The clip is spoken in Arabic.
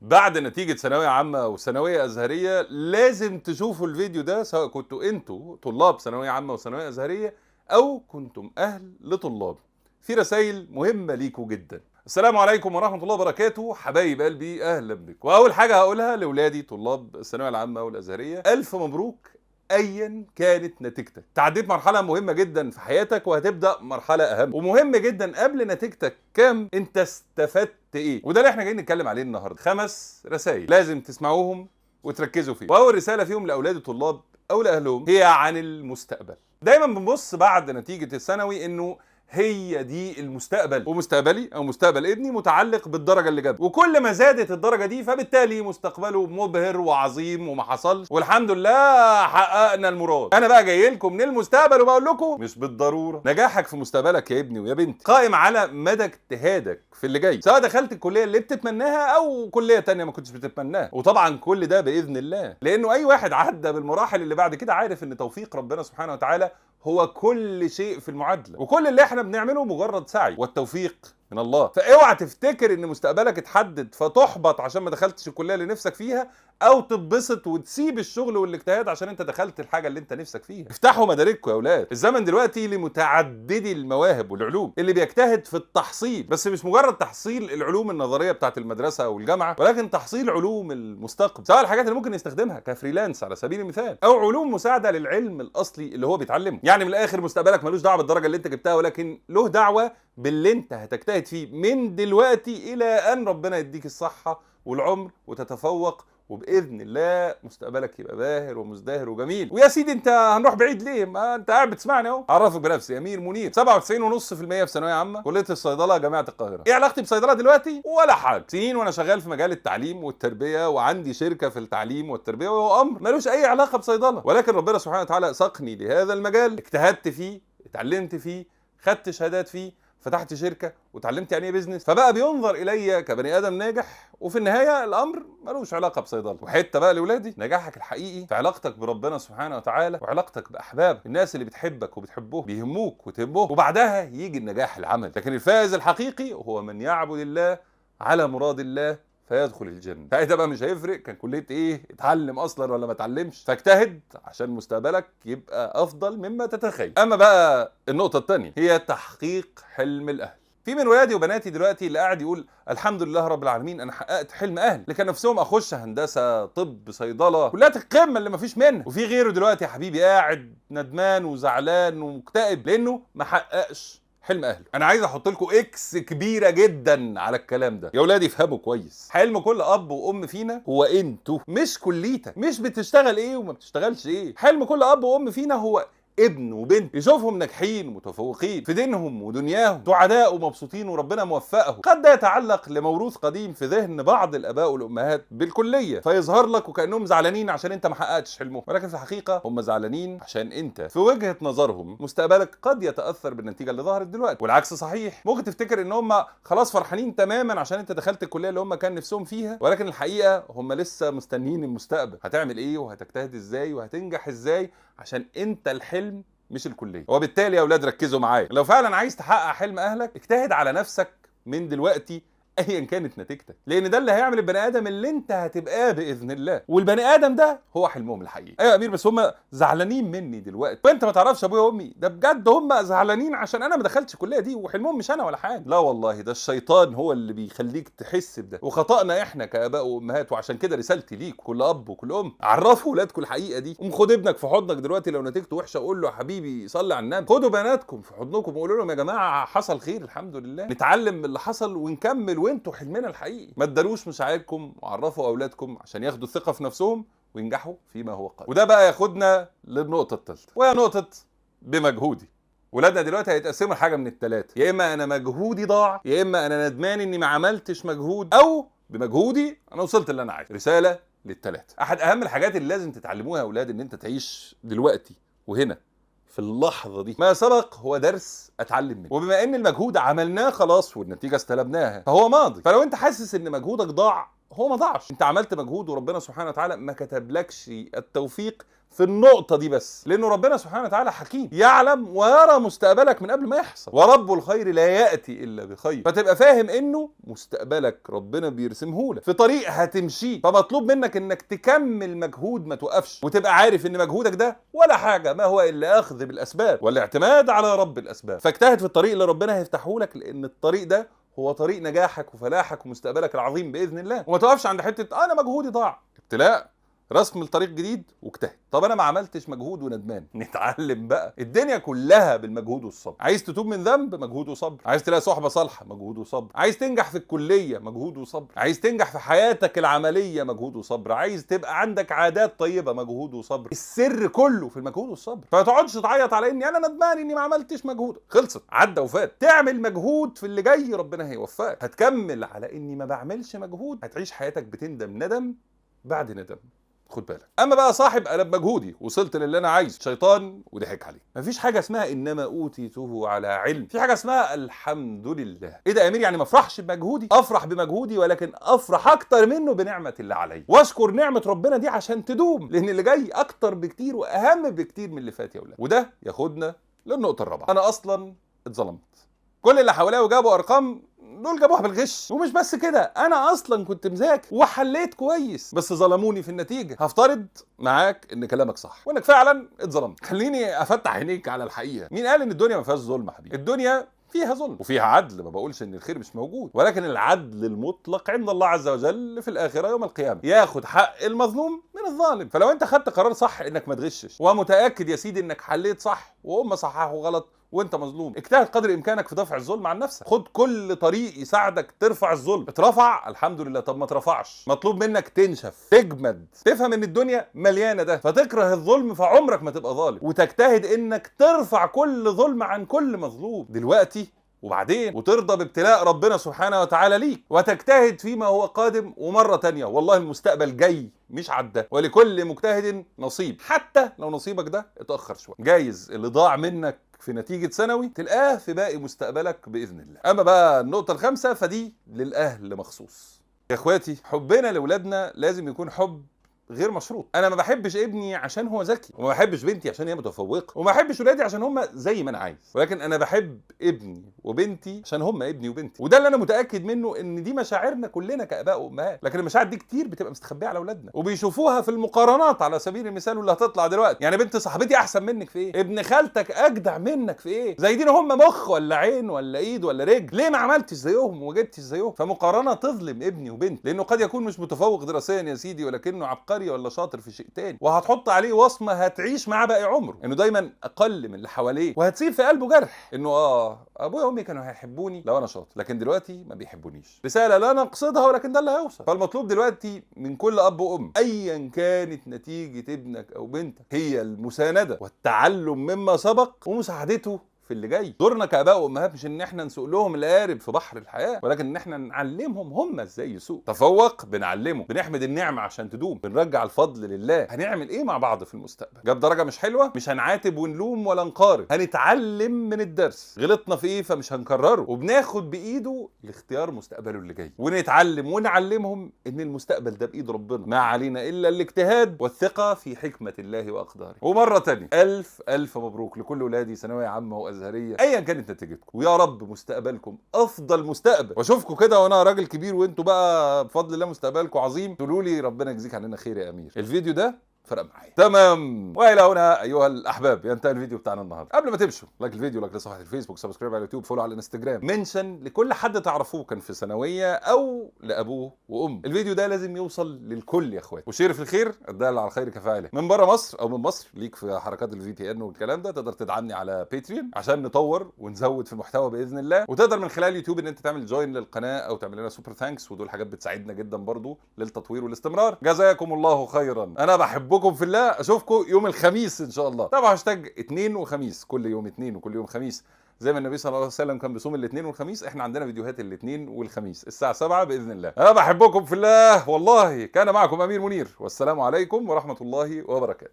بعد نتيجة ثانوية عامة وثانوية أزهرية لازم تشوفوا الفيديو ده، سواء كنتوا انتوا طلاب ثانوية عامة وثانوية أزهرية أو كنتم أهل لطلاب. في رسائل مهمة ليكوا جدا. السلام عليكم ورحمة الله وبركاته، حبايب قلبي أهلا بكم. وأول حاجة هقولها لأولادي طلاب الثانوية العامة والأزهرية، ألف مبروك ايا كانت نتيجتك. تعديت مرحله مهمه جدا في حياتك وهتبدا مرحله اهم، ومهم جدا قبل نتيجتك كام انت استفدت ايه، وده اللي احنا جايين نتكلم عليه النهارده. 5 رسائل لازم تسمعوهم وتركزوا فيهم. واول رساله فيهم لاولاد الطلاب او لاهلهم هي عن المستقبل. دايما بنبص بعد نتيجه الثانوي انه هي دي المستقبل، ومستقبلي او مستقبل ابني متعلق بالدرجه اللي جابها، وكل ما زادت الدرجه دي فبالتالي مستقبله مبهر وعظيم وما حصلش، والحمد لله حققنا المراد. انا بقى جاي لكم من المستقبل وبقول لكم مش بالضروره نجاحك في مستقبلك يا ابني ويا بنتي قائم على مدى اجتهادك في اللي جاي، سواء دخلت الكليه اللي بتتمناها او كليه تانية ما كنتش بتتمناها، وطبعا كل ده باذن الله، لانه اي واحد عدى بالمراحل اللي بعد كده عارف ان توفيق ربنا سبحانه وتعالى هو كل شيء في المعادله، وكل اللي احنا بنعمله مجرد سعي، والتوفيق من الله. فاوعى تفتكر ان مستقبلك اتحدد فتحبط عشان ما دخلتش الكليه اللي نفسك فيها، او تتبسط وتسيب الشغل والاجتهاد عشان انت دخلت الحاجه اللي انت نفسك فيها. افتحوا مدارككم يا اولاد، الزمن دلوقتي لمتعددي المواهب والعلوم، اللي بيجتهد في التحصيل، بس مش مجرد تحصيل العلوم النظريه بتاعت المدرسه او الجامعه، ولكن تحصيل علوم المستقبل، سواء الحاجات اللي ممكن يستخدمها كفريلانس على سبيل المثال، او علوم مساعده للعلم الاصلي اللي هو بيتعلمه. يعني من الاخر مستقبلك ملوش دعوه بالدرجه اللي انت جبتها، ولكن له دعوه باللي انت هتجتهد فيه من دلوقتي الى ان ربنا يديك الصحه والعمر وتتفوق، وباذن الله مستقبلك يبقى باهر ومزدهر وجميل. ويا سيدي انت هنروح بعيد ليه؟ ما انت قاعد بتسمعني اهو. اعرفك بنفسي، امير منير، 97.5% في ثانويه عامه، كليه الصيدله جامعه القاهره. ايه علاقتي بصيدله دلوقتي؟ ولا حاجه. سنين وانا شغال في مجال التعليم والتربيه، وعندي شركه في التعليم والتربيه، وهو امر ملوش اي علاقه بصيدله، ولكن ربنا سبحانه وتعالى ساقني لهذا المجال، اجتهدت فيه، اتعلمت فيه، خدت شهادات فيه، فتحت شركه وتعلمت يعني ايه بيزنس، فبقى بينظر الي كبني ادم ناجح. وفي النهايه الامر ملوش علاقه بصيدله. وحته بقى لاولادي، نجاحك الحقيقي في علاقتك بربنا سبحانه وتعالى، وعلاقتك باحباب الناس اللي بتحبك وبتحبهم، بيهموك وتهمهم، وبعدها يجي النجاح العمل. لكن الفائز الحقيقي هو من يعبد الله على مراد الله فيدخل الجنه. ساعتها بقى مش هيفرق كان كليه ايه، اتعلم اصلا ولا ما اتعلمش، فاجتهد عشان مستقبلك يبقى افضل مما تتخيل. اما بقى النقطه الثانيه هي تحقيق حلم الاهل. في من ولادي وبناتي دلوقتي اللي قاعد يقول الحمد لله رب العالمين انا حققت حلم اهلي، اللي كان نفسهم اخش هندسه، طب، صيدله، كليات القمه اللي مفيش منها. وفي غيره دلوقتي يا حبيبي قاعد ندمان وزعلان ومكتئب لانه ما حققش حلم اهله. انا عايز احط لكم اكس كبيره جدا على الكلام ده. يا اولادي افهموا كويس، حلم كل اب وام فينا هو انتوا، مش كليتك، مش بتشتغل ايه وما بتشتغلش ايه. حلم كل اب وام فينا هو ابن وبنت يشوفهم ناجحين متفوقين في دينهم ودنياهم، سعداء ومبسوطين وربنا موفقهم. قد ده يتعلق لموروث قديم في ذهن بعض الاباء والامهات بالكليه، فيظهر لك وكانهم زعلانين عشان انت ما حققتش حلمهم، ولكن في الحقيقه هم زعلانين عشان انت في وجهه نظرهم مستقبلك قد يتاثر بالنتيجه اللي ظهرت دلوقتي. والعكس صحيح، ممكن تفتكر ان هم خلاص فرحانين تماما عشان انت دخلت الكليه اللي هم كان نفسهم فيها، ولكن الحقيقه هم لسه مستنيين المستقبل، هتعمل ايه وهتجتهد ازاي وهتنجح ازاي، عشان انت الحلم مش الكليه. وبالتالي يا اولاد ركزوا معايا، لو فعلا عايز تحقق حلم اهلك اجتهد على نفسك من دلوقتي ايا كانت نتيجتك، لان ده اللي هيعمل البني ادم اللي انت هتبقاه باذن الله. والبني ادم ده هو حلمهم الحقيقي. ايوه يا امير بس هم زعلانين مني دلوقتي، وانت ما تعرفش ابويا وامي، ده بجد هم زعلانين عشان انا ما دخلتش الكليه دي، وحلمهم مش انا ولا حاجه. لا والله، ده الشيطان هو اللي بيخليك تحس بده، وخطأنا احنا كاباء وامهات. وعشان كده رسالتي ليك كل اب وكل ام، عرفوا ولادكم الحقيقه دي. قوم خد ابنك في حضنك دلوقتي لو نتيجته وحشه، قول له يا حبيبي صلي على النبي. خدوا بناتكم في حضنكم وقولوا لهم يا جماعه حصل خير الحمد لله، نتعلم من اللي حصل ونكمل، وانتوا حلمنا الحقيقي. ما تداروش مشاعركم، وعرفوا اولادكم عشان ياخدوا الثقه في نفسهم وينجحوا فيما هو قادر. وده بقى ياخدنا للنقطه الثالثه، وهي نقطه بمجهودي. ولادنا دلوقتي هيتقسموا لحاجه من الثلاثه، يا اما انا مجهودي ضاع، يا اما انا ندمان اني ما عملتش مجهود، او بمجهودي انا وصلت اللي انا عايزه. رساله للثلاثه. احد اهم الحاجات اللي لازم تتعلموها يا اولاد ان انت تعيش دلوقتي وهنا في اللحظه دي. ما سبق هو درس اتعلم منه، وبما ان المجهود عملناه خلاص والنتيجه استلمناها فهو ماضي. فلو انت حاسس ان مجهودك ضاع، هو ما ضاعش، انت عملت مجهود وربنا سبحانه وتعالى ما كتبلكش التوفيق في النقطة دي بس، لأنه ربنا سبحانه وتعالى حكيم يعلم ويرى مستقبلك من قبل ما يحصل، ورب الخير لا يأتي إلا بخير. فتبقى فاهم إنه مستقبلك ربنا بيرسمهولك في طريق هتمشيه، فمطلوب منك إنك تكمل مجهود، ما توقفش، وتبقى عارف إن مجهودك ده ولا حاجة، ما هو إلا أخذ بالأسباب والاعتماد على رب الأسباب. فاجتهد في الطريق اللي ربنا هيفتحهولك، لأن الطريق ده هو طريق نجاحك وفلاحك ومستقبلك العظيم بإذن الله. وما توقفش عند حتة أنا مجهودي ضاع. ابتلاء، رسم لطريق جديد واجتهد. طب انا ما عملتش مجهود وندمان، نتعلم بقى. الدنيا كلها بالمجهود والصبر. عايز تتوب من ذنب، مجهود وصبر. عايز تلاقي صحبه صالحه، مجهود وصبر. عايز تنجح في الكليه، مجهود وصبر. عايز تنجح في حياتك العمليه، مجهود وصبر. عايز تبقى عندك عادات طيبه، مجهود وصبر. السر كله في المجهود والصبر. فما تقعدش تعيط على اني انا ندمان اني ما عملتش مجهود. خلصت، عدى وفات. تعمل مجهود في اللي جاي، ربنا هيوفقك. هتكمل على اني ما بعملش مجهود، هتعيش حياتك بتندم ندم بعد ندم. خد بالك. اما بقى صاحب انا بمجهودي وصلت للي انا عايزه، شيطان وضحك عليه. مفيش حاجه اسمها انما اوتيته على علم، في حاجه اسمها الحمد لله. ايه ده يا امير؟ يعني ما افرحش بمجهودي؟ افرح بمجهودي، ولكن افرح اكتر منه بنعمه الله علي، واشكر نعمه ربنا دي عشان تدوم، لان اللي جاي اكتر بكتير واهم بكتير من اللي فات يا اولاد. وده ياخدنا للنقطه الرابعه. انا اصلا اتظلمت. كل اللي حواليا جابوا ارقام، دول جابوها بالغش. ومش بس كده، انا اصلا كنت مذاكر وحليت كويس، بس ظلموني في النتيجه. هفترض معاك ان كلامك صح وانك فعلا اتظلمت. خليني افتح عينيك على الحقيقه. مين قال ان الدنيا ما فيهاش ظلم يا حبيبي؟ الدنيا فيها ظلم وفيها عدل، ما بقولش ان الخير مش موجود، ولكن العدل المطلق عند الله عز وجل في الاخره يوم القيامه ياخد حق المظلوم من الظالم. فلو انت خدت قرار صح انك ما تغشش، ومتاكد يا سيدي انك حليت صح وهم صححوا غلط وانت مظلوم، اجتهد قدر امكانك في دفع الظلم عن نفسك. خد كل طريق يساعدك ترفع الظلم. اترفع الحمد لله، طب ما اترفعش، مطلوب منك تنشف، تجمد، تفهم ان الدنيا مليانه ده، فتكره الظلم فعمرك ما تبقى ظالم، وتجتهد انك ترفع كل ظلم عن كل مظلوم دلوقتي وبعدين، وترضى بابتلاء ربنا سبحانه وتعالى ليك، وتجتهد فيما هو قادم. ومرة تانية والله المستقبل جاي مش عدى، ولكل مجتهد نصيب، حتى لو نصيبك ده اتأخر شوية. جايز اللي ضاع منك في نتيجة ثانوي تلقاه في باقي مستقبلك بإذن الله. أما بقى النقطة الخامسة فدي للأهل مخصوص. يا اخواتي، حبنا لأولادنا لازم يكون حب غير مشروط. انا ما بحبش ابني عشان هو ذكي، وما بحبش بنتي عشان هي متفوقه، وما بحبش ولادي عشان هم زي ما انا عايز، ولكن انا بحب ابني وبنتي عشان هم ابني وبنتي. وده اللي انا متاكد منه، ان دي مشاعرنا كلنا كاباء وامهات، لكن المشاعر دي كتير بتبقى مستخبيه على اولادنا، وبيشوفوها في المقارنات على سبيل المثال واللي هتطلع دلوقتي. يعني بنت صاحبتي احسن منك في ايه؟ ابن خالتك اجدع منك في ايه؟ زايدين هم مخ ولا عين ولا ايد ولا رجل، ليه ما عملتش زيهم وما جبتش زيهم؟ فمقارنه تظلم ابني وبنتي، لانه قد يكون مش متفوق دراسيا يا سيدي، ولكنه عبقري ولا شاطر في شيء تاني، وهتحط عليه وصمه هتعيش معاه باقي عمره، انه دايما اقل من اللي حواليه، وهتسيب في قلبه جرح انه ابويا وامي كانوا هيحبوني لو انا شاطر، لكن دلوقتي ما بيحبونيش. رساله لا نقصدها، ولكن ده اللي هيوصل. فالمطلوب دلوقتي من كل اب وام، ايا كانت نتيجه ابنك او بنتك، هي المسانده والتعلم مما سبق ومساعدته في اللي جاي. دورنا كاباء وامهات مش ان احنا نسوق لهم القارب في بحر الحياه، ولكن ان احنا نعلمهم هم ازاي يسوق. تفوق بنعلمه، بنحمد النعمه عشان تدوم، بنرجع الفضل لله. هنعمل ايه مع بعض في المستقبل؟ جاب درجه مش حلوه، مش هنعاتب ونلوم ولا نقارن، هنتعلم من الدرس. غلطنا في ايه فمش هنكرره، وبناخد بايده لاختيار مستقبله اللي جاي، ونتعلم ونعلمهم ان المستقبل ده بايد ربنا، ما علينا الا الاجتهاد والثقه في حكمه الله واقداره. ومره تانية الف الف مبروك لكل ولادي ثانويه عامه أزهرية ايا كانت نتيجتكم، ويا رب مستقبلكم افضل مستقبل، واشوفكم كده وانا راجل كبير وانتوا بقى بفضل الله مستقبلكم عظيم، تقولوا لي ربنا يجزيك عننا خير يا امير. الفيديو ده فرق معايا تمام. والى هنا ايها الاحباب ينتهي الفيديو بتاعنا النهارده. قبل ما تمشوا، لايك الفيديو، لايك لصفحه الفيسبوك، سبسكرايب على اليوتيوب، فولو على الانستجرام، منشن لكل حد تعرفوه كان في ثانويه او لابوه وامه. الفيديو ده لازم يوصل للكل يا اخوات، وشير في الخير الدال على الخير كفاعله. من بره مصر او من مصر، ليك في حركات الVPN والكلام ده، تقدر تدعمني على باتريون عشان نطور ونزود في المحتوى باذن الله، وتقدر من خلال اليوتيوب ان انت تعمل جوين للقناه او تعمل لنا سوبر ثانكس، ودول حاجات بتساعدنا جدا برضو للتطوير والاستمرار. جزاكم الله خيرا، انا بحبكم في الله. اشوفكم يوم الخميس ان شاء الله. طبعا هاشتاج اثنين وخميس، كل يوم اثنين وكل يوم خميس، زي ما النبي صلى الله عليه وسلم كان بيصوم الاثنين والخميس. احنا عندنا فيديوهات الاثنين والخميس الساعه 7 باذن الله. انا بحبكم في الله والله. كان معكم امير منير، والسلام عليكم ورحمه الله وبركاته.